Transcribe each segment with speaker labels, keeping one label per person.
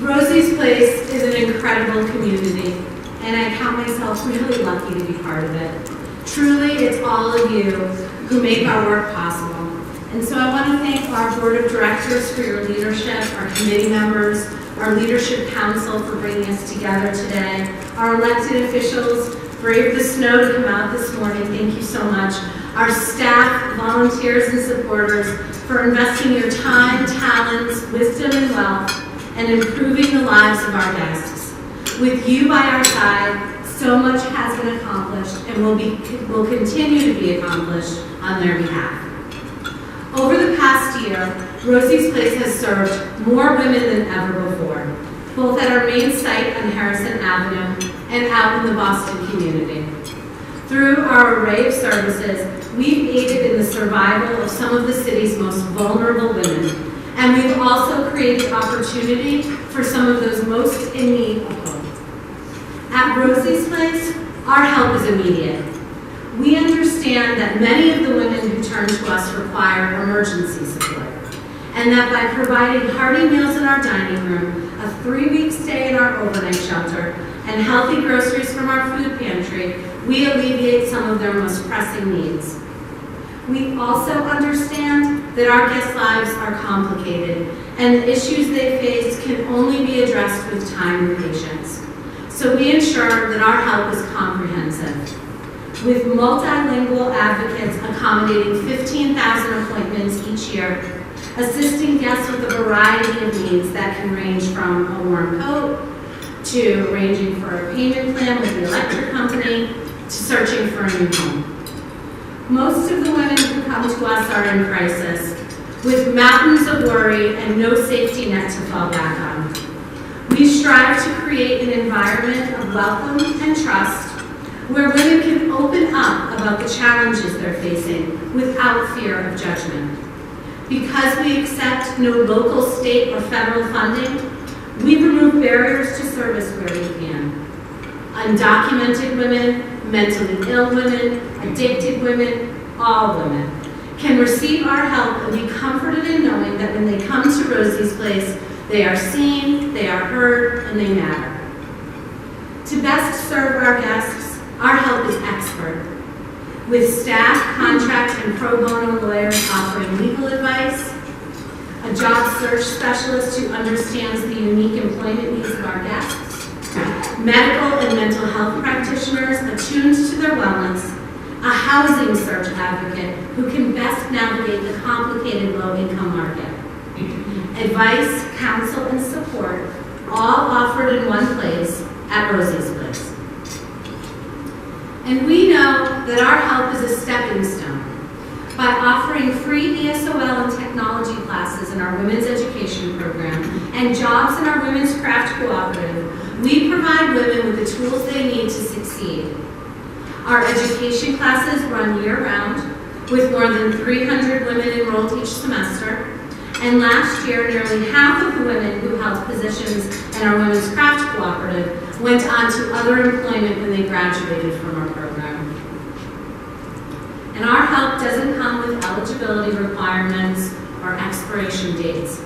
Speaker 1: Rosie's Place is an incredible community, and I count myself really lucky to be part of it. Truly, it's all of you who make our work possible. And so I want to thank our board of directors for your leadership, our committee members, our leadership council for bringing us together today, our elected officials braved the snow to come out this morning, thank you so much, our staff, volunteers, and supporters for investing your time, talents, wisdom, and wealth, and improving the lives of our guests. With you by our side, so much has been accomplished and will continue to be accomplished on their behalf. Over the past year, Rosie's Place has served more women than ever before, both at our main site on Harrison Avenue and out in the Boston community. Through our array of services, we've aided in the survival of some of the city's most vulnerable women, and we've also created opportunity for some of those most in need of hope. At Rosie's Place, our help is immediate. We understand that many of the women who turn to us require emergency support, and that by providing hearty meals in our dining room, a 3-week stay in our overnight shelter, and healthy groceries from our food pantry, we alleviate some of their most pressing needs. We also understand that our guests' lives are complicated, and the issues they face can only be addressed with time and patience. So we ensure that our help is comprehensive, with multilingual advocates accommodating 15,000 appointments each year, assisting guests with a variety of needs that can range from a warm coat, to arranging for a payment plan with the electric company, to searching for a new home. Most of the women who come to us are in crisis, with mountains of worry and no safety net to fall back on. We strive to create an environment of welcome and trust, where women can open up about the challenges they're facing without fear of judgment. Because we accept no local, state, or federal funding, we remove barriers to service where we can. Undocumented women, mentally ill women, addicted women, all women can receive our help and be comforted in knowing that when they come to Rosie's Place, they are seen, they are heard, and they matter. To best serve our guests, our help is expert, with staff, contract, and pro bono lawyers offering legal advice, a job search specialist who understands the unique employment needs of our guests, medical and mental health practitioners attuned to their wellness, a housing search advocate who can best navigate the complicated low-income market. Advice, counsel, and support, all offered in one place at Rosie's Place. And we know that our help is a stepping stone. By offering free ESOL and technology classes in our women's education program and jobs in our women's craft cooperative, we provide women with the tools they need to succeed. Our education classes run year-round, with more than 300 women enrolled each semester. And last year, nearly half of the women who held positions in our women's craft cooperative went on to other employment when they graduated from our program. And our help doesn't come with eligibility requirements or expiration dates.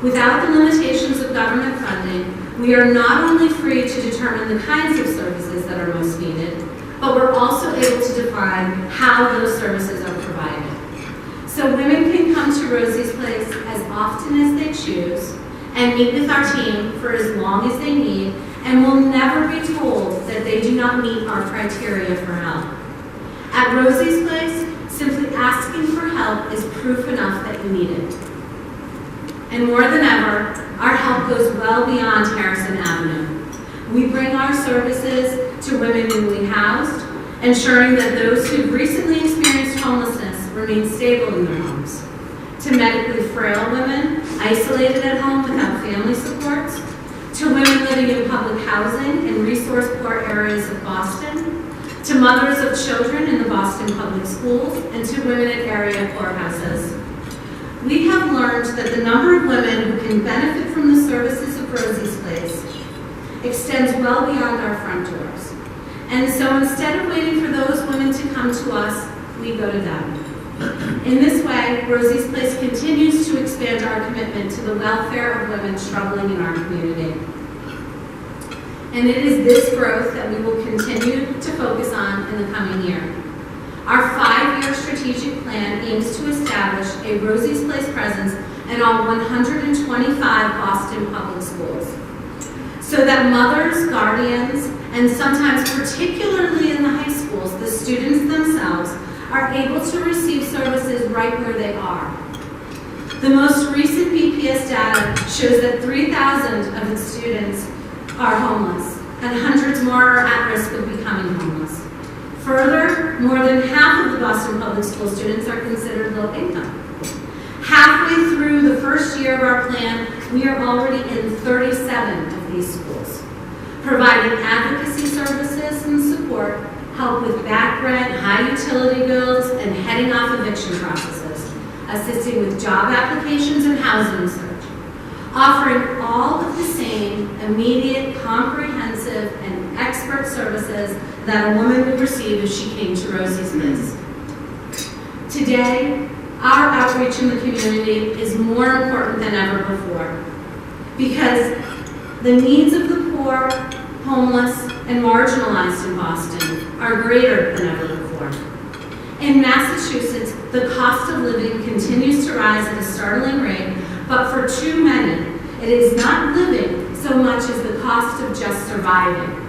Speaker 1: Without the limitations of government funding, we are not only free to determine the kinds of services that are most needed, but we're also able to define how those services are provided. So women can come to Rosie's Place as often as they choose and meet with our team for as long as they need, and will never be told that they do not meet our criteria for help. At Rosie's Place, simply asking for help is proof enough that you need it. And more than ever, our help goes well beyond Harrison Avenue. We bring our services to women newly housed, ensuring that those who've recently experienced homelessness remain stable in their homes, to medically frail women isolated at home without family supports, to women living in public housing in resource-poor areas of Boston, to mothers of children in the Boston public schools, and to women at area courthouses. We have learned that the number of women who can benefit from the services of Rosie's Place extends well beyond our front doors. And so instead of waiting for those women to come to us, we go to them. In this way, Rosie's Place continues to expand our commitment to the welfare of women struggling in our community. And it is this growth that we will continue to focus on in the coming year. Our 5-year strategic plan aims to establish a Rosie's Place presence in all 125 Boston public schools, so that mothers, guardians, and sometimes particularly in the high schools, the students themselves are able to receive services right where they are. The most recent BPS data shows that 3,000 of its students are homeless, and hundreds more are at risk of becoming homeless. Further, more than half of the Boston Public School students are considered low income. Halfway through the first year of our plan, we are already in 37 of these schools, providing advocacy services and support, help with back rent, high utility bills, and heading off eviction processes, assisting with job applications and housing search, offering all of the same immediate, comprehensive, and expert services that a woman would receive if she came to Rosie's Place. Today, our outreach in the community is more important than ever before, because the needs of the poor, homeless, and marginalized in Boston are greater than ever before. In Massachusetts, the cost of living continues to rise at a startling rate, but for too many, it is not living so much as the cost of just surviving.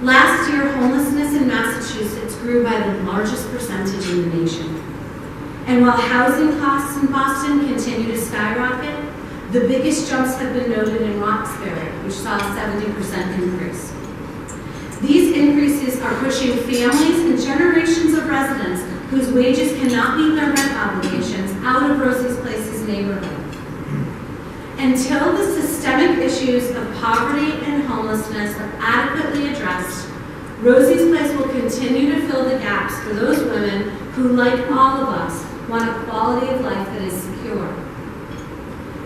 Speaker 1: Last year, homelessness in Massachusetts grew by the largest percentage in the nation. And while housing costs in Boston continue to skyrocket, the biggest jumps have been noted in Roxbury, which saw a 70% increase. These increases are pushing families and generations of residents whose wages cannot meet their rent obligations out of Rosie's Place's neighborhood. Until the systemic issues of poverty and homelessness are adequately addressed, Rosie's Place will continue to fill the gaps for those women who, like all of us, want a quality of life that is secure.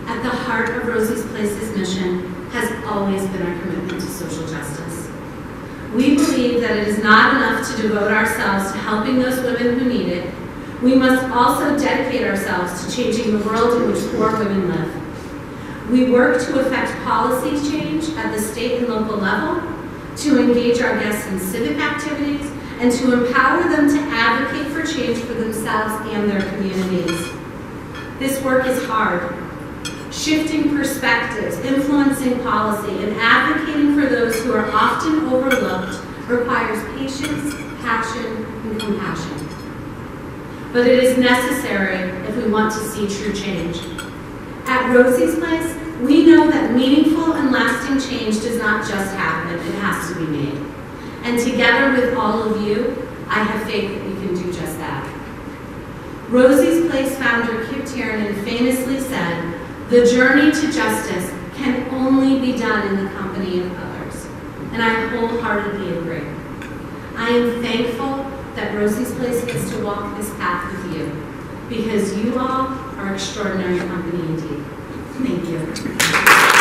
Speaker 1: At the heart of Rosie's Place's mission has always been our commitment to social justice. We believe that it is not enough to devote ourselves to helping those women who need it. We must also dedicate ourselves to changing the world in which poor women live. We work to effect policy change at the state and local level, to engage our guests in civic activities, and to empower them to advocate for change for themselves and their communities. This work is hard. Shifting perspectives, influencing policy, and advocating for those who are often overlooked requires patience, passion, and compassion. But it is necessary if we want to see true change. At Rosie's Place, we know that meaningful and lasting change does not just happen, it has to be made. And together with all of you, I have faith that we can do just that. Rosie's Place founder Kip Tiernan famously said, "The journey to justice can only be done in the company of others." And I wholeheartedly agree. I am thankful that Rosie's Place gets to walk this path with you, because you all are extraordinary company indeed. Thank you.